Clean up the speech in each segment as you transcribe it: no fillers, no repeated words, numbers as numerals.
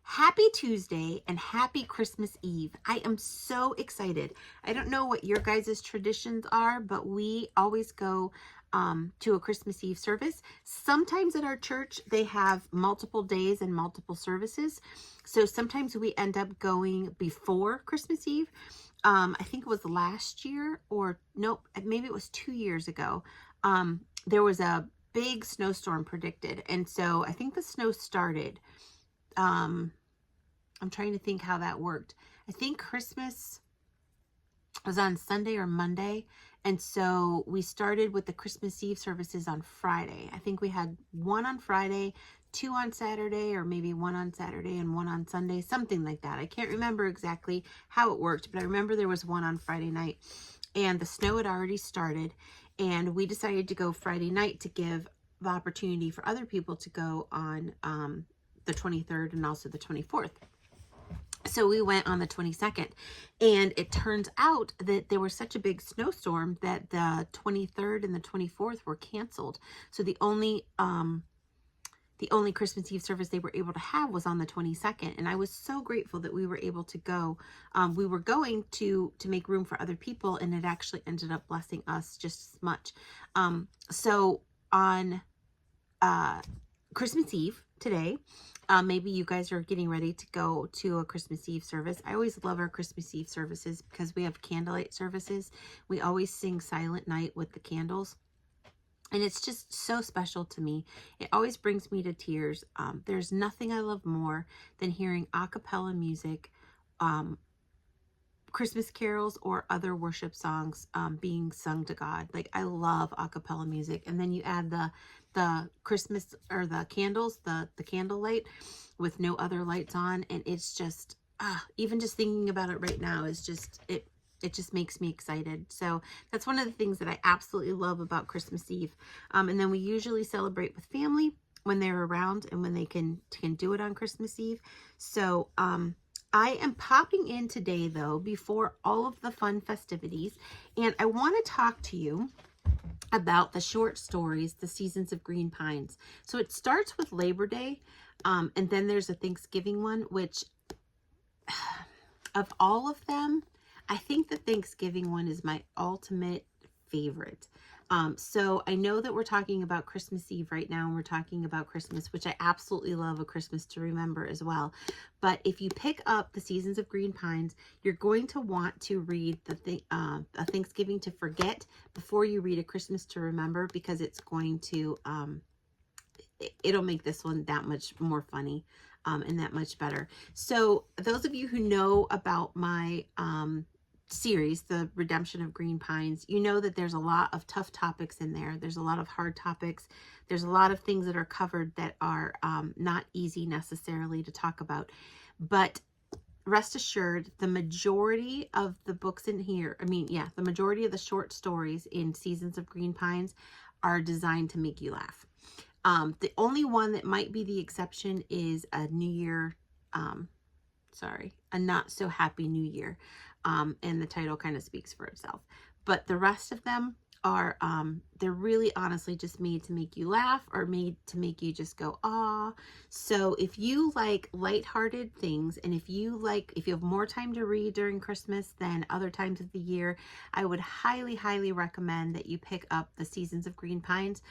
Happy Tuesday and happy Christmas Eve. I am so excited. I don't know what your guys' traditions are, but we always go to a Christmas Eve service. Sometimes at our church, they have multiple days and multiple services. So sometimes we end up going before Christmas Eve. I think it was last year, or nope, maybe it was 2 years ago. There was a big snowstorm predicted. And so I think the snow started. I'm trying to think how that worked. I think Christmas was on Sunday or Monday. And so we started with the Christmas Eve services on Friday. I think we had one on Friday, two on Saturday, or maybe one on Saturday and one on Sunday, something like that. I can't remember exactly how it worked, but I remember there was one on Friday night and the snow had already started. And we decided to go Friday night to give the opportunity for other people to go on the 23rd and also the 24th. So we went on the 22nd, and it turns out that there was such a big snowstorm that the 23rd and the 24th were canceled. So the only Christmas Eve service they were able to have was on the 22nd. And I was so grateful that we were able to go. We were going to make room for other people, and it actually ended up blessing us just as much. So on Christmas Eve today, maybe you guys are getting ready to go to a Christmas Eve service. I always love our Christmas Eve services because we have candlelight services. We always sing Silent Night with the candles. And it's just so special to me. It always brings me to tears. There's nothing I love more than hearing a cappella music, Christmas carols or other worship songs being sung to God. Like, I love a cappella music. And then you add the Christmas or the candles, the candlelight with no other lights on, and it's just even just thinking about it right now is just it just makes me excited. So that's one of the things that I absolutely love about Christmas Eve. And then we usually celebrate with family when they're around and when they can do it on Christmas Eve. So I am popping in today, though, before all of the fun festivities, and I want to talk to you about the short stories, The Seasons of Green Pines. So it starts with Labor Day, and then there's a Thanksgiving one, which of all of them, I think the Thanksgiving one is my ultimate favorite. So I know that we're talking about Christmas Eve right now, and we're talking about Christmas, which I absolutely love, A Christmas to Remember as well. But if you pick up The Seasons of Green Pines, you're going to want to read A Thanksgiving to Forget before you read A Christmas to Remember, because it's going to, it'll make this one that much more funny and that much better. So those of you who know about my series, The Redemption of Green Pines, you know that there's a lot of tough topics in there. There's a lot of hard topics. There's a lot of things that are covered that are not easy necessarily to talk about. But rest assured, the majority of the books in here, the majority of the short stories in Seasons of Green Pines are designed to make you laugh. The only one that might be the exception is a Not So Happy New Year. And the title kind of speaks for itself. But the rest of them are, they're really honestly just made to make you laugh or made to make you just go, ah. So if you like lighthearted things, and if you have more time to read during Christmas than other times of the year, I would highly, highly recommend that you pick up The Seasons of Green Pines.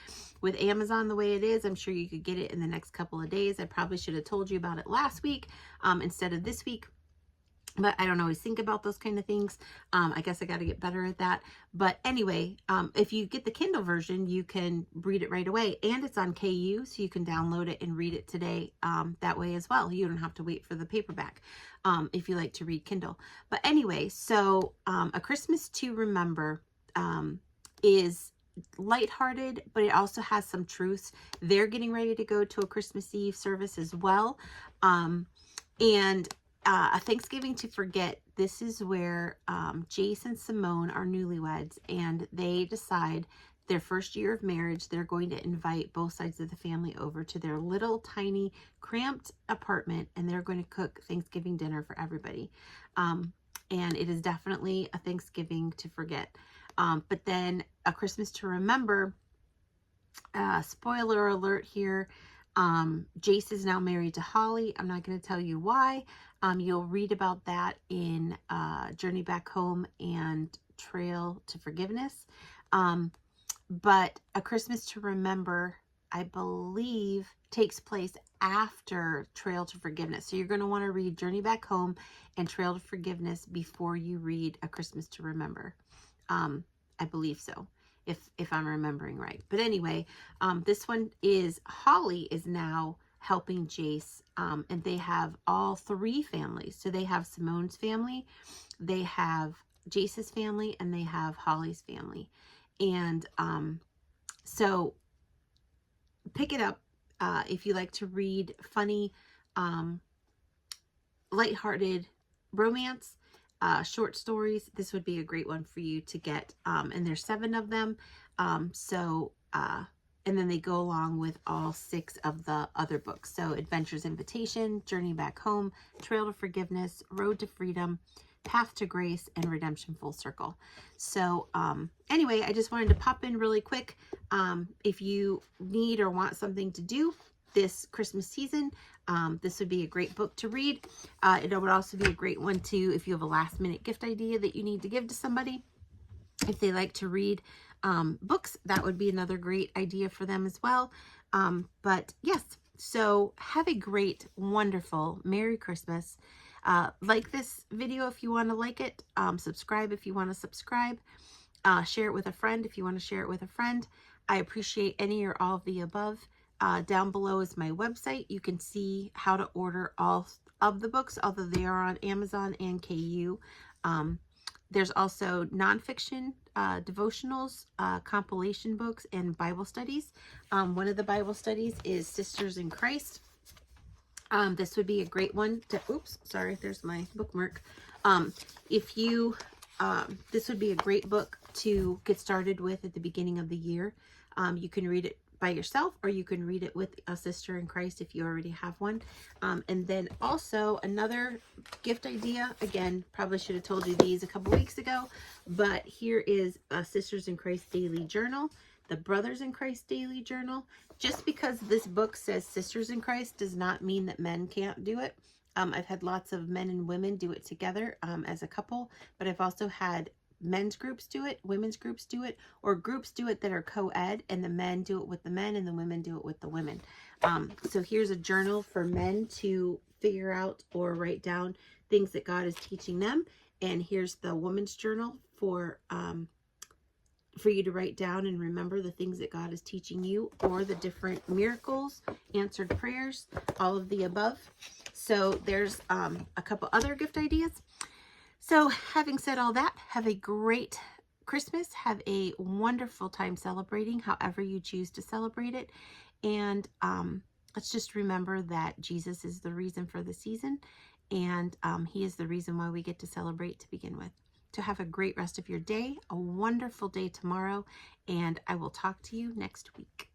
With Amazon the way it is, I'm sure you could get it in the next couple of days. I probably should have told you about it last week instead of this week. But I don't always think about those kind of things. I guess I got to get better at that. But anyway, if you get the Kindle version, you can read it right away. And it's on KU, so you can download it and read it today that way as well. You don't have to wait for the paperback if you like to read Kindle. But anyway, so A Christmas to Remember is lighthearted, but it also has some truths. They're getting ready to go to a Christmas Eve service as well. A Thanksgiving to Forget, this is where Jace and Simone are newlyweds, and they decide their first year of marriage, they're going to invite both sides of the family over to their little tiny cramped apartment, and they're going to cook Thanksgiving dinner for everybody. And it is definitely a Thanksgiving to forget. But then A Christmas to Remember, spoiler alert here, Jace is now married to Holly. I'm not going to tell you why. You'll read about that in Journey Back Home and Trail to Forgiveness. But A Christmas to Remember, I believe, takes place after Trail to Forgiveness. So you're going to want to read Journey Back Home and Trail to Forgiveness before you read A Christmas to Remember. I believe so, if I'm remembering right. But anyway, this one is Holly is now helping Jace, and they have all three families. So they have Simone's family, they have Jace's family, and they have Holly's family. And so pick it up if you like to read funny, lighthearted romance, short stories. This would be a great one for you to get. And there's 7 of them. And then they go along with all 6 of the other books. So Adventure's Invitation, Journey Back Home, Trail to Forgiveness, Road to Freedom, Path to Grace, and Redemption Full Circle. So anyway, I just wanted to pop in really quick. If you need or want something to do this Christmas season, this would be a great book to read. It would also be a great one too if you have a last minute gift idea that you need to give to somebody. If they like to read books, that would be another great idea for them as well. But yes, so have a great, wonderful Merry Christmas. Like this video if you want to like it. Subscribe if you want to subscribe. Share it with a friend if you want to share it with a friend. I appreciate any or all of the above. Down below is my website. You can see how to order all of the books, although they are on Amazon and KU. There's also nonfiction, devotionals, compilation books, and Bible studies. One of the Bible studies is Sisters in Christ. This would be a great one to, oops, sorry, there's my bookmark. This would be a great book to get started with at the beginning of the year. You can read it by yourself, or you can read it with a sister in Christ if you already have one. And then also another gift idea, again, probably should have told you these a couple weeks ago, but here is a Sisters in Christ Daily Journal, the Brothers in Christ Daily Journal. Just because this book says Sisters in Christ does not mean that men can't do it. I've had lots of men and women do it together as a couple, but I've also had men's groups do it, women's groups do it, or groups do it that are co-ed, and the men do it with the men and the women do it with the women. So here's a journal for men to figure out or write down things that God is teaching them, and here's the woman's journal for you to write down and remember the things that God is teaching you, or the different miracles, answered prayers, all of the above. So there's a couple other gift ideas. So having said all that, have a great Christmas. Have a wonderful time celebrating, however you choose to celebrate it. And let's just remember that Jesus is the reason for the season, and he is the reason why we get to celebrate to begin with. So have a great rest of your day, a wonderful day tomorrow, and I will talk to you next week.